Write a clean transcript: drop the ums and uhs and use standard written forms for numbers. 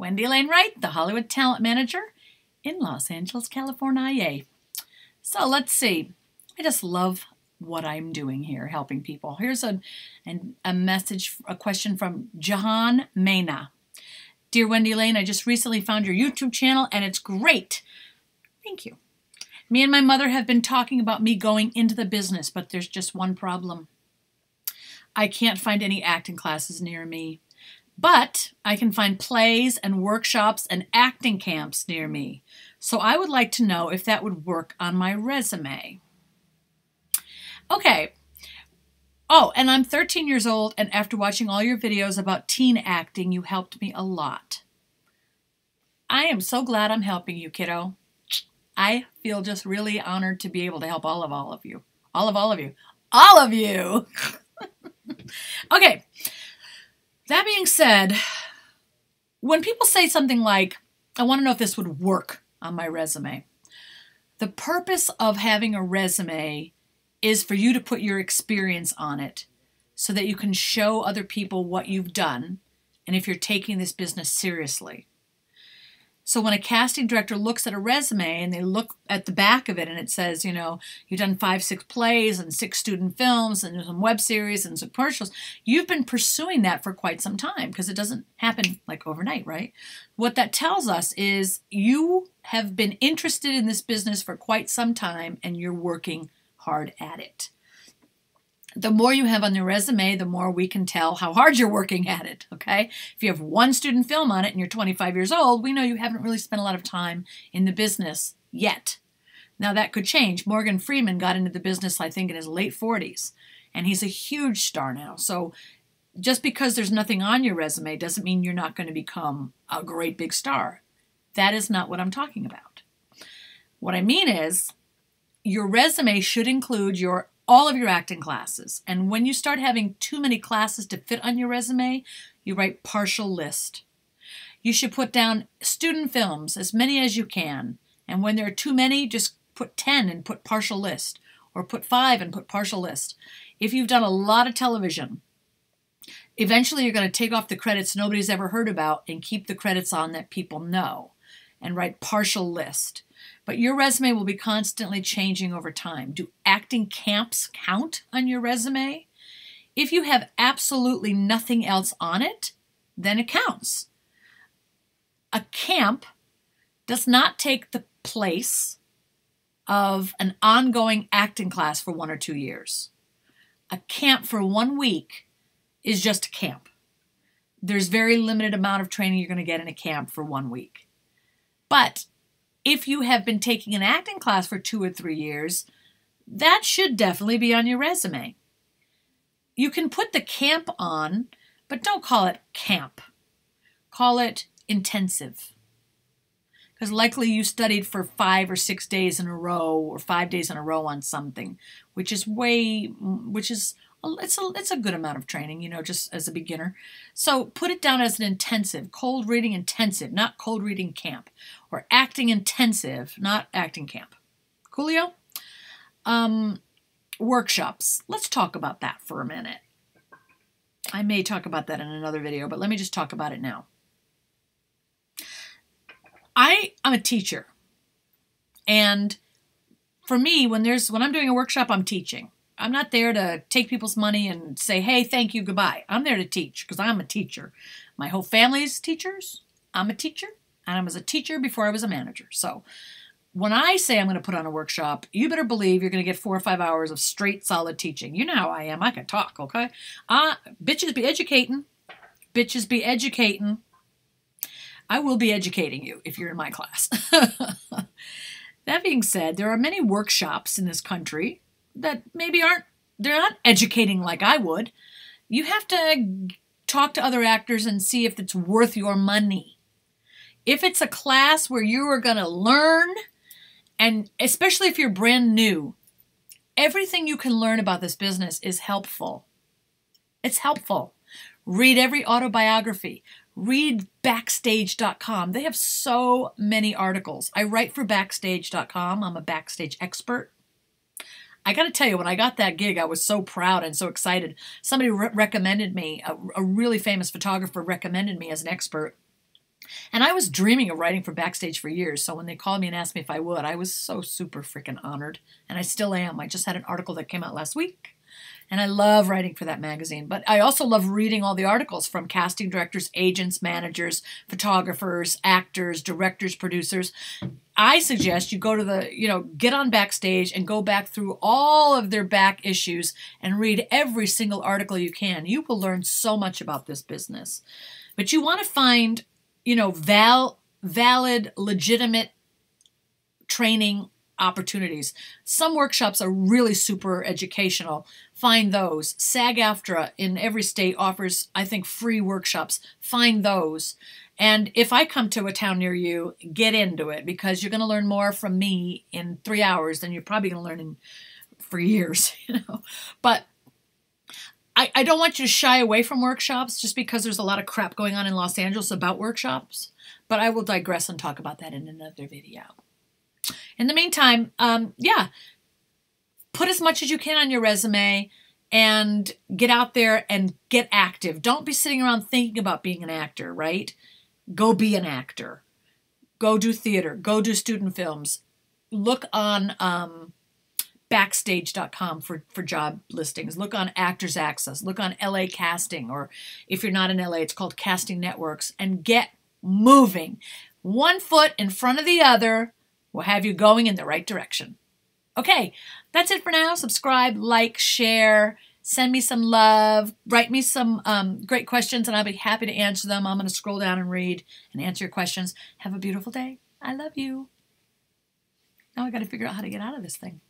Wendy Alane Wright, the Hollywood Talent Manager in Los Angeles, California. So let's see. I just love what I'm doing here, helping people. Here's a message, a question from Jahan Mena. Dear Wendy Alane, I just recently found your YouTube channel and it's great. Thank you. Me and my mother have been talking about me going into the business, but there's just one problem. I can't find any acting classes near me, but I can find plays and workshops and acting camps near me. So I would like to know if that would work on my resume. Okay. Oh, and I'm 13 years old, and after watching all your videos about teen acting, you helped me a lot. I am so glad I'm helping you, kiddo. I feel just really honored to be able to help all of you. All of you. Okay. That being said, when people say something like, I want to know if this would work on my resume, the purpose of having a resume is for you to put your experience on it so that you can show other people what you've done and if you're taking this business seriously. So when a casting director looks at a resume and they look at the back of it and it says, you know, you've done 5, 6 plays and 6 student films and some web series and some commercials, you've been pursuing that for quite some time because it doesn't happen like overnight, right? What that tells us is you have been interested in this business for quite some time and you're working hard at it. The more you have on your resume, the more we can tell how hard you're working at it, okay? If you have 1 student film on it and you're 25 years old, we know you haven't really spent a lot of time in the business yet. Now that could change. Morgan Freeman got into the business, I think, in his late 40s, and he's a huge star now. So just because there's nothing on your resume doesn't mean you're not going to become a great big star. That is not what I'm talking about. What I mean is your resume should include all of your acting classes. And when you start having too many classes to fit on your resume, you write partial list. You should put down student films, as many as you can. And when there are too many, just put 10 and put partial list. Or put 5 and put partial list. If you've done a lot of television, eventually you're going to take off the credits nobody's ever heard about and keep the credits on that people know. And write partial list. But your resume will be constantly changing over time. Do acting camps count on your resume? If you have absolutely nothing else on it, then it counts. A camp does not take the place of an ongoing acting class for 1 or 2 years. A camp for 1 week is just a camp. There's very limited amount of training you're going to get in a camp for 1 week. But if you have been taking an acting class for 2 or 3 years, that should definitely be on your resume. You can put the camp on, but don't call it camp. Call it intensive. Because likely you studied for 5 or 6 days in a row or 5 days in a row on something, it's a good amount of training, you know, just as a beginner. So put it down as an intensive, cold reading intensive, not cold reading camp, or acting intensive, not acting camp. Coolio? Workshops. Let's talk about that for a minute. I may talk about that in another video, but let me just talk about it now. I'm a teacher. And for me, when I'm doing a workshop, I'm teaching. I'm not there to take people's money and say, hey, thank you, goodbye. I'm there to teach because I'm a teacher. My whole family's teachers. I'm a teacher, and I was a teacher before I was a manager. So when I say I'm going to put on a workshop, you better believe you're going to get 4 or 5 hours of straight, solid teaching. You know how I am. I can talk, okay? Bitches be educating. Bitches be educating. I will be educating you if you're in my class. That being said, there are many workshops in this country that maybe they're not educating like I would. You have to talk to other actors and see if it's worth your money. If it's a class where you are going to learn, and especially if you're brand new, everything you can learn about this business is helpful. It's helpful. Read every autobiography. Read Backstage.com. They have so many articles. I write for Backstage.com. I'm a backstage expert. I got to tell you, when I got that gig, I was so proud and so excited. Somebody recommended me, a really famous photographer recommended me as an expert. And I was dreaming of writing for Backstage for years, so when they called me and asked me if I would, I was so super freaking honored, and I still am. I just had an article that came out last week, and I love writing for that magazine. But I also love reading all the articles from casting directors, agents, managers, photographers, actors, directors, producers. I suggest you go to the, get on Backstage and go back through all of their back issues and read every single article you can. You will learn so much about this business. But you want to find, valid, legitimate training opportunities. Some workshops are really super educational. Find those. SAG-AFTRA in every state offers, I think, free workshops. Find those. And if I come to a town near you, get into it, because you're going to learn more from me in 3 hours than you're probably going to learn for years. But I don't want you to shy away from workshops just because there's a lot of crap going on in Los Angeles about workshops. But I will digress and talk about that in another video. In the meantime, put as much as you can on your resume and get out there and get active. Don't be sitting around thinking about being an actor, right? Go be an actor. Go do theater. Go do student films. Look on backstage.com for job listings. Look on Actors Access. Look on LA Casting, or if you're not in LA, it's called Casting Networks, and get moving. One foot in front of the other will have you going in the right direction. Okay, that's it for now. Subscribe, like, share, send me some love, write me some great questions, and I'll be happy to answer them. I'm going to scroll down and read and answer your questions. Have a beautiful day. I love you. Now I got to figure out how to get out of this thing.